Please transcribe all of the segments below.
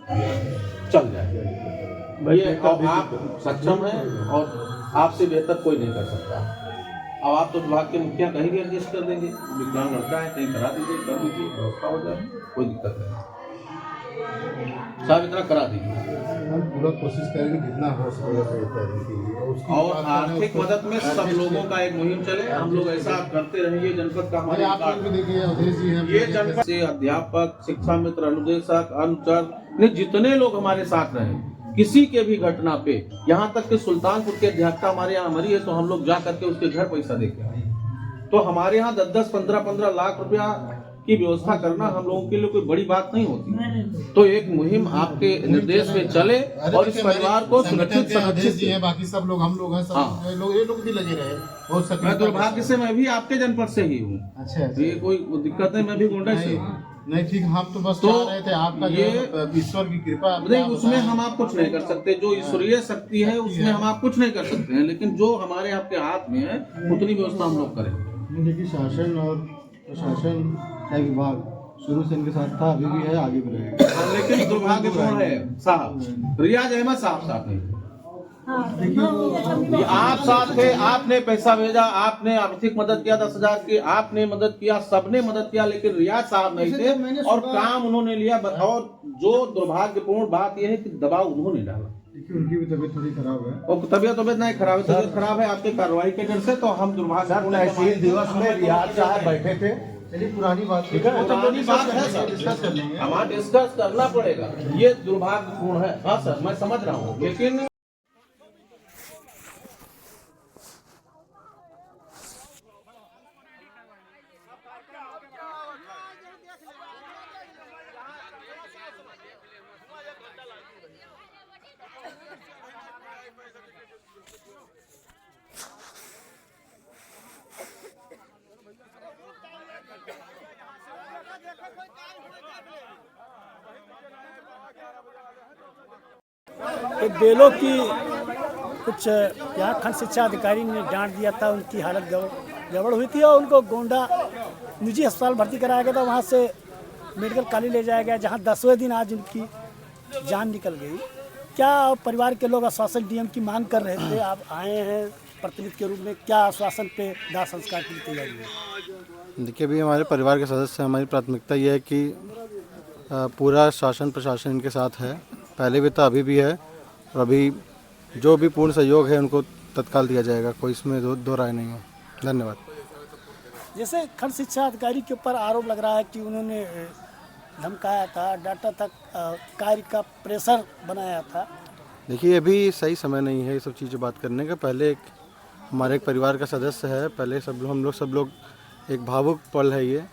चल जाए ये, और आप सक्षम हैं और आपसे बेहतर कोई नहीं कर सकता। अब आप तो विभाग के मुखिया कहीं भी एडजस्ट कर देंगे, विकलांग लड़का है कहीं करा दीजिए, कर दीजिए, व्यवस्था हो जाए, कोई दिक्कत नहीं, साहब इतना करा दीजिए। हम पूरा कोशिश करेंगे जितना हो सके। और आर्थिक मदद में सब लोगों का एक मुहिम चले, हम लोग ऐसा करते रहेंगे। जनपद का हमारे ये जनपद से अध्यापक, शिक्षा मित्र, अनुदेशक, अनुचर, जितने लोग हमारे साथ रहे, किसी के भी घटना पे, यहाँ तक कि सुल्तानपुर के अध्यापिका हमारे यहाँ मरी है तो हम लोग जा करके उसके घर पैसा देके आए। तो हमारे यहाँ 10-10, 15-15 लाख रुपया की व्यवस्था करना हम लोगों के लिए कोई बड़ी बात नहीं होती। तो एक मुहिम आपके निर्देश में चले और इस परिवार को सुरक्षित संरक्षित। बाकी सब लोग, हम लोग हैं, सब लोग, ये लोग भी लगे रहे। मैं दुर्भाग्य से मैं भी आपके जनपद से ही हूँ। अच्छा, ये कोई दिक्कत नहीं, मैं भी गोंडा से हूँ। नहीं ठीक, हम तो बस चाह रहे थे आपका ये ईश्वर की कृपा। नहीं, उसमें हम आप कुछ नहीं कर सकते, जो ईश्वरीय शक्ति है उसमें हम आप कुछ नहीं कर सकते हैं, लेकिन जो हमारे आपके हाथ में है उतनी व्यवस्था हम लोग करें। देखिए, शासन और प्रशासन का विभाग शुरू से इनके साथ था, अभी भी है, आगे भी रहेगा। लेकिन दुर्भाग्यपूर्ण है साहब, रियाज अहमद साहब नहीं, आप साथ थे, आपने पैसा भेजा, आपने आर्थिक मदद किया 10,000 की, आपने मदद किया, सबने मदद किया, लेकिन रियाज साहब नहीं थे और काम उन्होंने लिया। और जो दुर्भाग्यपूर्ण बात यह है कि दबाव उन्होंने डाला। देखिए, उनकी भी तबीयत थोड़ी खराब है। और तबीयत नहीं खराब है, तबीयत खराब है आपके कार्रवाई के डर से। तो हम दुर्भाग्यपूर्ण तहसील दिवस में रियाज साहब बैठे थे। चलिए, पुरानी बात ठीक है, पुरानी बात है सर, डिस्कस कर लेंगे, हमारा डिस्कस करना पड़ेगा। ये दुर्भाग्यपूर्ण है, हाँ सर मैं समझ रहा हूँ, लेकिन बेलों की कुछ यहाँ खंड शिक्षा अधिकारी ने डांट दिया था, उनकी हालत गड़बड़ हुई थी और उनको गोंडा निजी अस्पताल भर्ती कराया गया था। वहाँ से मेडिकल कॉलेज ले जाया गया, जहाँ 10वें दिन आज उनकी जान निकल गई। क्या परिवार के लोग आश्वासन डीएम की मांग कर रहे थे, आप आए हैं प्रतिनिधि के रूप में, क्या आश्वासन पे दाह संस्कार की तैयारी है? देखिए, अभी हमारे परिवार के सदस्य, हमारी प्राथमिकता ये है कि पूरा शासन प्रशासन इनके साथ है, पहले भी था, अभी भी है, और अभी जो भी पूर्ण सहयोग है उनको तत्काल दिया जाएगा, कोई इसमें दो राय नहीं है। धन्यवाद। जैसे खंड शिक्षा अधिकारी के ऊपर आरोप लग रहा है कि उन्होंने धमकाया था, डाटा तक कार्य का प्रेशर बनाया था। देखिए, अभी सही समय नहीं है ये सब चीज़ें बात करने का। पहले हमारे एक परिवार का सदस्य है, पहले हम लोग एक भावुक पल है ये,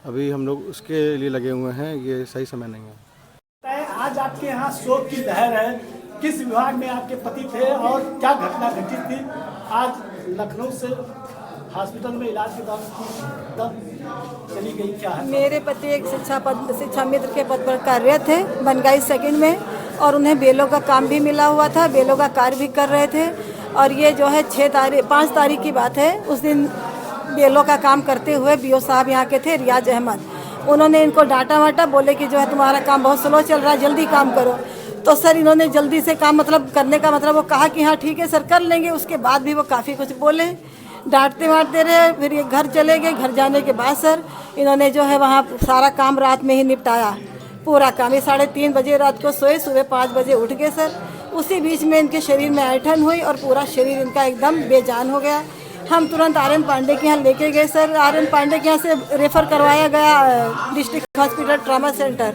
अभी हम लोग उसके लिए लगे हुए हैं, ये सही समय नहीं है। आज आपके यहाँ शोक की लहर है, किस विभाग में आपके पति थे और क्या घटना घटित थी? आज लखनऊ से हॉस्पिटल में इलाज के दौरान चली गई, क्या है? मेरे पति एक शिक्षा मित्र के पद पर कार्यरत थे बनगाई सेकंड में, और उन्हें बेलों का काम भी मिला हुआ था, बेलों का कार्य भी कर रहे थे। और ये जो है 5 तारीख की बात है, उस दिन बेलों का काम करते हुए बीओ साहब यहाँ के थे, रियाज अहमद, उन्होंने इनको डांटा वाटा, बोले कि जो है तुम्हारा काम बहुत स्लो चल रहा है, जल्दी काम करो। तो सर इन्होंने जल्दी से काम करने का मतलब वो कहा कि हाँ ठीक है सर कर लेंगे। उसके बाद भी वो काफ़ी कुछ बोले, डांटते वाटते रहे। फिर ये घर चले गए। घर जाने के बाद सर इन्होंने जो है वहाँ सारा काम रात में ही निपटाया, पूरा काम। ये 3:30 बजे रात को सोए, सुबह 5 बजे उठ गए सर। उसी बीच में इनके शरीर में ऐंठन हुई और पूरा शरीर इनका एकदम बेजान हो गया। हम तुरंत आर एन पांडे के यहाँ लेके गए सर। आर एन पांडे के यहाँ से रेफ़र करवाया गया district hospital trauma centre.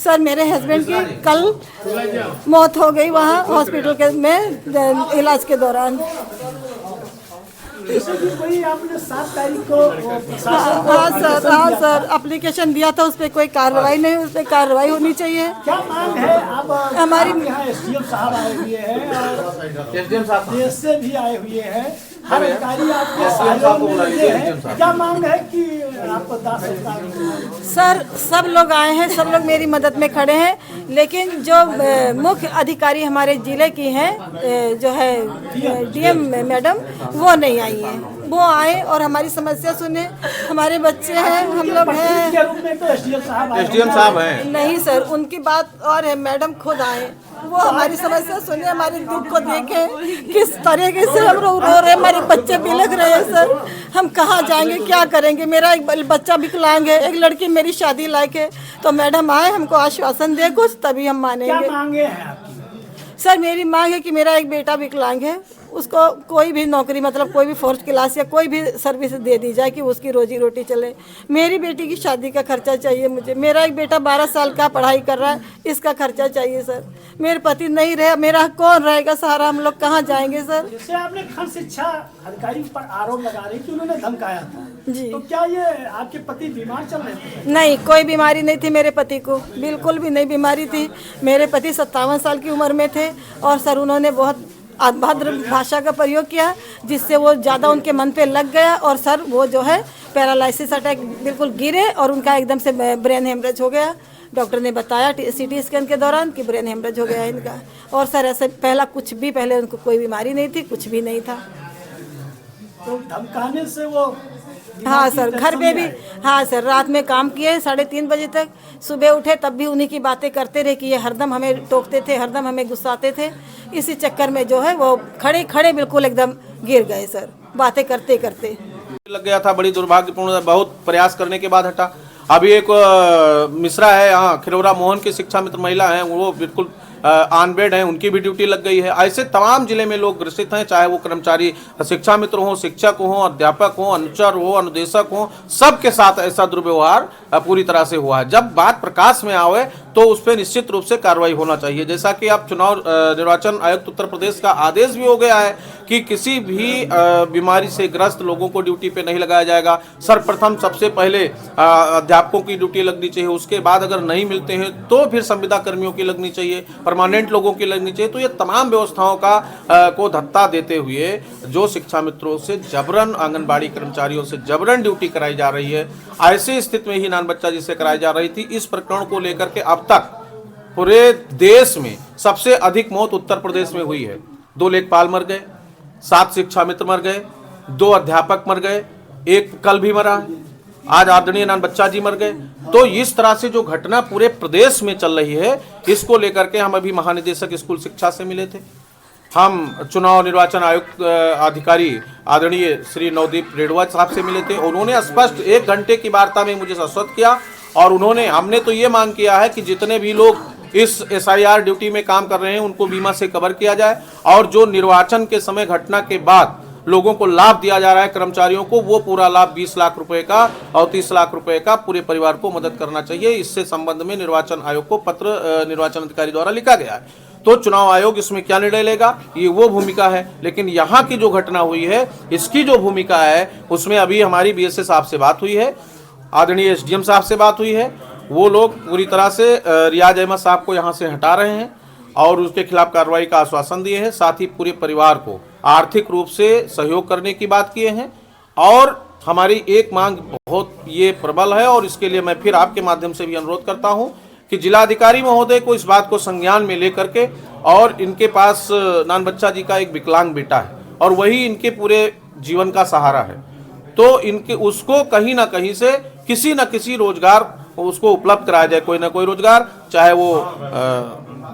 Sir मेरे हस्बैंड की कल मौत हो गई वहाँ हॉस्पिटल में इलाज के दौरान। आपने 7 तारीख को हाँ सर एप्लीकेशन दिया था, उस पर कोई कार्रवाई नहीं, उस पर कार्रवाई होनी चाहिए। क्या मांग है? अब हमारी यहाँ एसडीएम साहब आए हुए हैं और एसडीएम साहब देश से भी आए हुए हैं, हर अधिकारी आपके सहयोग में लगे हैं। क्या मांग है कि आपको दाह संस्कार? सर सब लोग आए हैं, सब लोग मेरी मदद में खड़े हैं, लेकिन जो मुख्य अधिकारी हमारे जिले की हैं जो है डीएम मैडम, वो नहीं आई हैं। वो आए और हमारी समस्या सुने। हमारे बच्चे हैं, हम लोग हैं। के रूप में तो एसडीएम साहब हैं। नहीं सर, उनकी बात और है, मैडम खुद आए, वो हमारी समस्या सुने, हमारे दुख को देखे, किस तरीके से हम लोग रो रहे हैं, हमारे बच्चे बिलख रहे हैं सर। हम कहाँ जाएंगे, क्या करेंगे? मेरा एक बच्चा विकलांग है, एक लड़की मेरी शादी लायक है। तो मैडम आए, हमको आश्वासन दे कुछ, तभी हम मानेंगे। क्या मांगे हैं आपकी? सर मेरी मांग है कि मेरा एक बेटा विकलांग है, उसको कोई भी नौकरी, मतलब कोई भी फोर्थ क्लास या कोई भी सर्विस दे दी जाए कि उसकी रोजी रोटी चले। मेरी बेटी की शादी का खर्चा चाहिए मुझे। मेरा एक बेटा 12 साल का पढ़ाई कर रहा है, इसका खर्चा चाहिए सर। मेरे पति नहीं रहे, मेरा कौन रहेगा सहारा? हम लोग कहाँ जाएंगे सर? जैसे आपने खंड शिक्षा अधिकारी पर आरोप लगा रही कि उन्होंने धमकाया था जी। तो क्या ये आपके पति बीमार चल रहे थे? नहीं, कोई बीमारी नहीं थी मेरे पति को, बिल्कुल भी नहीं बीमारी थी। मेरे पति 57 साल की उम्र में थे और सर उन्होंने बहुत अभद्र भाषा का प्रयोग किया, जिससे वो ज़्यादा उनके मन पे लग गया और सर वो जो है पैरालिसिस अटैक, बिल्कुल गिरे और उनका एकदम से ब्रेन हेमरेज हो गया। डॉक्टर ने बताया सीटी स्कैन के दौरान कि ब्रेन हेमरेज हो गया है इनका। और सर ऐसे पहले उनको कोई बीमारी नहीं थी, कुछ भी नहीं था। तो धमकाने से वो हाँ सर, घर पे भी, हाँ सर, रात में काम किए 3:30 बजे तक। सुबह उठे तब भी उन्हीं की बातें करते रहे कि ये हरदम हमें टोकते थे, हरदम हमें गुस्साते थे। इसी चक्कर में जो है वो खड़े खड़े बिल्कुल एकदम गिर गए सर, बातें करते करते। लग गया था, बड़ी दुर्भाग्यपूर्ण, बहुत प्रयास करने के बाद हटा। अभी एक मिश्रा है यहाँ खिरौरा मोहन की शिक्षा मित्र महिला हैं, वो बिल्कुल ऑन बेड हैं, उनकी भी ड्यूटी लग गई है। ऐसे तमाम जिले में लोग ग्रसित हैं, चाहे वो कर्मचारी शिक्षा मित्र हो, शिक्षक हो, अध्यापक हो, अनुचर हो, अनुदेशक हो, सबके साथ ऐसा दुर्व्यवहार पूरी तरह से हुआ है। जब बात प्रकाश में आवे तो उस पर निश्चित रूप से कार्रवाई होना चाहिए। जैसा कि अब चुनाव निर्वाचन आयुक्त उत्तर प्रदेश का आदेश भी हो गया है कि किसी भी बीमारी से ग्रस्त लोगों को ड्यूटी पे नहीं लगाया जाएगा। सर्वप्रथम सबसे पहले अध्यापकों की ड्यूटी लगनी चाहिए, उसके बाद अगर नहीं मिलते हैं तो फिर संविदा कर्मियों की लगनी चाहिए, परमानेंट लोगों की लगनी चाहिए। तो ये तमाम व्यवस्थाओं का को धत्ता देते हुए जो शिक्षा मित्रों से जबरन, आंगनबाड़ी कर्मचारियों से जबरन ड्यूटी कराई जा रही है, ऐसी स्थिति में ही नान बच्चा जी से कराई जा रही थी। इस प्रकरण को लेकर के अब तक पूरे देश में सबसे अधिक मौत उत्तर प्रदेश में हुई है। 2 लेखपाल मर गए, 7 शिक्षा मित्र मर गए, 2 अध्यापक मर गए, एक कल भी मरा, आज आदरणीय नान बच्चा जी मर गए। तो इस तरह से जो घटना पूरे प्रदेश में चल रही है, इसको लेकर के हम अभी महानिदेशक स्कूल शिक्षा से मिले थे। हम चुनाव निर्वाचन आयुक्त अधिकारी आदरणीय श्री नवदीप रेडवा साहब से मिले थे। उन्होंने स्पष्ट 1 घंटे की वार्ता में मुझे आश्वस्त किया और हमने तो ये मांग किया है कि जितने भी लोग इस SIR ड्यूटी में काम कर रहे हैं उनको बीमा से कवर किया जाए, और जो निर्वाचन के समय घटना के बाद लोगों को लाभ दिया जा रहा है कर्मचारियों को, वो पूरा लाभ 20 लाख रुपए का और 30 लाख रुपए का पूरे परिवार को मदद करना चाहिए। इससे संबंध में निर्वाचन आयोग को पत्र निर्वाचन अधिकारी द्वारा लिखा गया है। तो चुनाव आयोग इसमें क्या निर्णय लेगा, ये वो भूमिका है। लेकिन यहाँ की जो घटना हुई है, इसकी जो भूमिका है, उसमें अभी हमारी BSA साहब से बात हुई है, आदरणीय SDM साहब से बात हुई है। वो लोग पूरी तरह से रियाज अहमद साहब को यहाँ से हटा रहे हैं और उसके खिलाफ कार्रवाई का आश्वासन दिए हैं। साथ ही पूरे परिवार को आर्थिक रूप से सहयोग करने की बात किए हैं। और हमारी एक मांग बहुत ये प्रबल है और इसके लिए मैं फिर आपके माध्यम से भी अनुरोध करता हूं कि जिलाधिकारी महोदय को इस बात को संज्ञान में लेकर के, और इनके पास नान बच्चा जी का एक विकलांग बेटा है और वही इनके पूरे जीवन का सहारा है, तो इनके उसको कहीं ना कहीं से किसी न किसी रोजगार उसको उपलब्ध कराया जाए, कोई ना कोई रोजगार, चाहे वो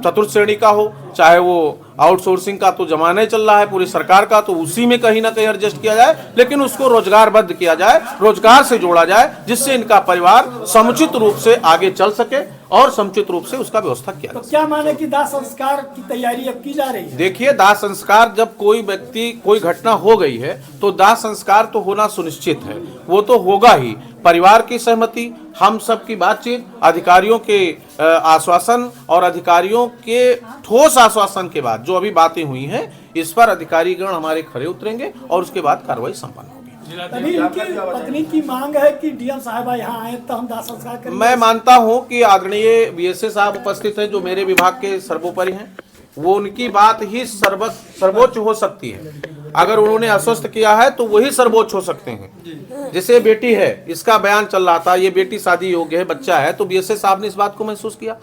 चतुर्थ श्रेणी का हो, चाहे वो आउटसोर्सिंग का तो जमाना ही चल रहा है पूरी सरकार का, तो उसी में कहीं ना कहीं एडजस्ट किया जाए, लेकिन उसको रोजगारबद्ध किया जाए, रोजगार से जोड़ा जाए, जिससे इनका परिवार समुचित रूप से आगे चल सके और समुचित रूप से उसका व्यवस्था किया जाए। तो क्या माने कि दाह संस्कार की तैयारी अब की जा रही है? देखिए, दाह संस्कार, जब कोई व्यक्ति कोई घटना हो गई है तो दाह संस्कार तो होना सुनिश्चित है, वो तो होगा ही। परिवार की सहमति, हम सब की बातचीत, अधिकारियों के आश्वासन और अधिकारियों के ठोस आश्वासन के बाद जो अभी बातें हुई हैं, इस पर अधिकारीगण हमारे खरे उतरेंगे और उसके बाद कार्रवाई संपन्न होगी। तभी इनकी पत्नी की मांग है कि DM साहबा यहाँ आए तो हम दाह संस्कार करेंगे। मैं मानता हूं कि आदरणीय BSA साहब उपस्थित हैं, जो मेरे विभाग के सर्वोपरि हैं, वो उनकी बात ही सर्वोच्च हो सकती है। अगर उन्होंने आश्वस्त किया है तो वही सर्वोच्च हो सकते हैं। जैसे बेटी है, इसका बयान चल रहा था, ये बेटी शादी योग्य है, बच्चा है, तो BSA साहब ने इस बात को महसूस किया।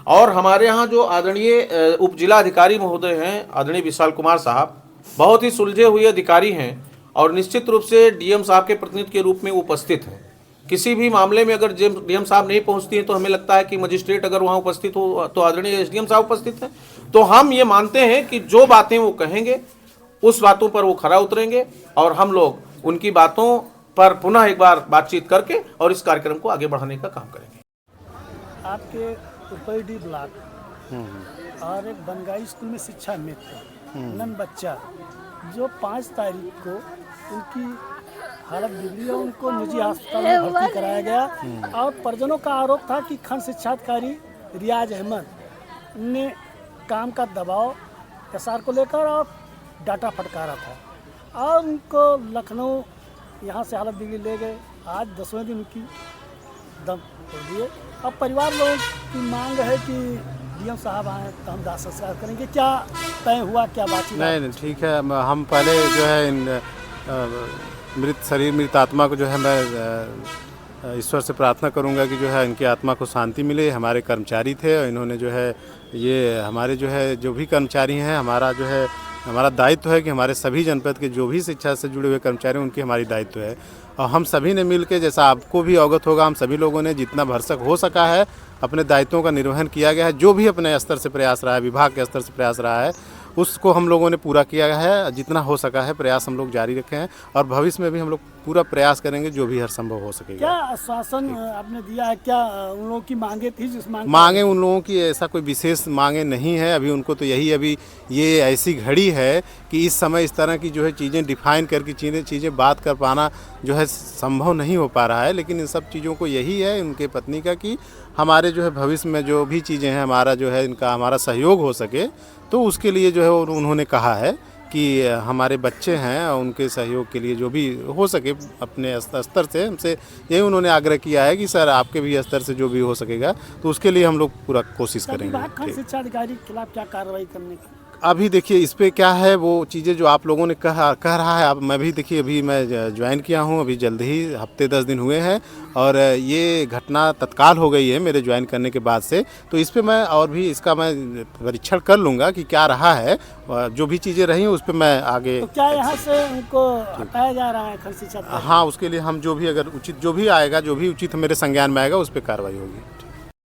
और हमारे यहाँ जो आदरणीय उप जिला अधिकारी महोदय हैं, आदरणीय विशाल कुमार साहब, बहुत ही सुलझे हुए अधिकारी हैं और निश्चित रूप से डीएम साहब के प्रतिनिधि के रूप में उपस्थित हैं। किसी भी मामले में अगर डीएम साहब नहीं पहुंचती हैं तो हमें लगता है कि मजिस्ट्रेट अगर वहां उपस्थित हो तो आदरणीय एसडीएम साहब उपस्थित हैं, तो हम ये मानते हैं कि जो बातें वो कहेंगे उस बातों पर वो खरा उतरेंगे और हम लोग उनकी बातों पर पुनः एक बार बातचीत करके और इस कार्यक्रम को आगे बढ़ाने का काम करेंगे। आपके उपैडी ब्लॉक और एक बनगाई स्कूल में शिक्षा मित्र नन बच्चा जो 5 तारीख को उनकी हालत बिगड़ी और उनको निजी अस्पताल में भर्ती कराया गया और परिजनों का आरोप था कि खंड शिक्षा अधिकारी रियाज अहमद ने काम का दबाव एसआर को लेकर और डाटा फटकारा था और उनको लखनऊ यहाँ से हालत बिगड़ी ले गए। आज 10वें दिन उनकी दम तोड़ दिए। अब परिवार लोगों की मांग है कि डीएम साहब आए तो हम दाह संस्कार करेंगे। क्या तय हुआ, क्या बातचीत? नहीं ठीक है, हम पहले जो है इन मृत शरीर मृत आत्मा को जो है मैं ईश्वर से प्रार्थना करूंगा कि जो है इनकी आत्मा को शांति मिले। हमारे कर्मचारी थे और इन्होंने जो है ये हमारे जो है जो भी कर्मचारी हैं, हमारा जो है हमारा दायित्व है कि हमारे सभी जनपद के जो भी शिक्षा से जुड़े हुए कर्मचारी उनकी हमारी दायित्व है और हम सभी ने मिलकर, जैसा आपको भी अवगत होगा, हम सभी लोगों ने जितना भरसक हो सका है अपने दायित्वों का निर्वहन किया गया है। जो भी अपने स्तर से प्रयास रहा है, विभाग के स्तर से प्रयास रहा है, उसको हम लोगों ने पूरा किया है। जितना हो सका है प्रयास हम लोग जारी रखे हैं और भविष्य में भी हम लोग पूरा प्रयास करेंगे जो भी हर संभव हो सकेगा। क्या आश्वासन आपने दिया है? क्या उन लोगों की मांगे थी? जिस मांगे उन लोगों की ऐसा कोई विशेष मांगे नहीं है अभी उनको, तो यही अभी ये ऐसी घड़ी है कि इस समय इस तरह की जो है चीज़ें डिफाइन करके चीज़ें बात कर पाना जो है संभव नहीं हो पा रहा है। लेकिन इन सब चीज़ों को यही है उनके पत्नी का कि हमारे जो है भविष्य में जो भी चीज़ें हैं हमारा जो है इनका हमारा सहयोग हो सके, तो उसके लिए जो है उन्होंने कहा है कि हमारे बच्चे हैं उनके सहयोग के लिए जो भी हो सके अपने स्तर से हमसे यही उन्होंने आग्रह किया है कि सर आपके भी स्तर से जो भी हो सकेगा तो उसके लिए हम लोग पूरा कोशिश करेंगे। खंड शिक्षा अधिकारी के खिलाफ क्या कार्रवाई करने की? अभी देखिए इस पे क्या है वो चीज़ें जो आप लोगों ने कह रहा है। अब मैं भी देखिए अभी मैं ज्वाइन किया हूँ, अभी जल्द ही हफ्ते 10 दिन हुए हैं और ये घटना तत्काल हो गई है मेरे ज्वाइन करने के बाद से। तो इस पे मैं और भी इसका मैं परीक्षण कर लूँगा कि क्या रहा है, जो भी चीज़ें रही उस पर मैं आगे। तो क्या यहाँ से उनको हटाया जा रहा है खंड शिक्षा? हाँ, उसके लिए हम जो भी अगर उचित जो भी आएगा, जो भी उचित मेरे संज्ञान में आएगा उस पर कार्रवाई होगी।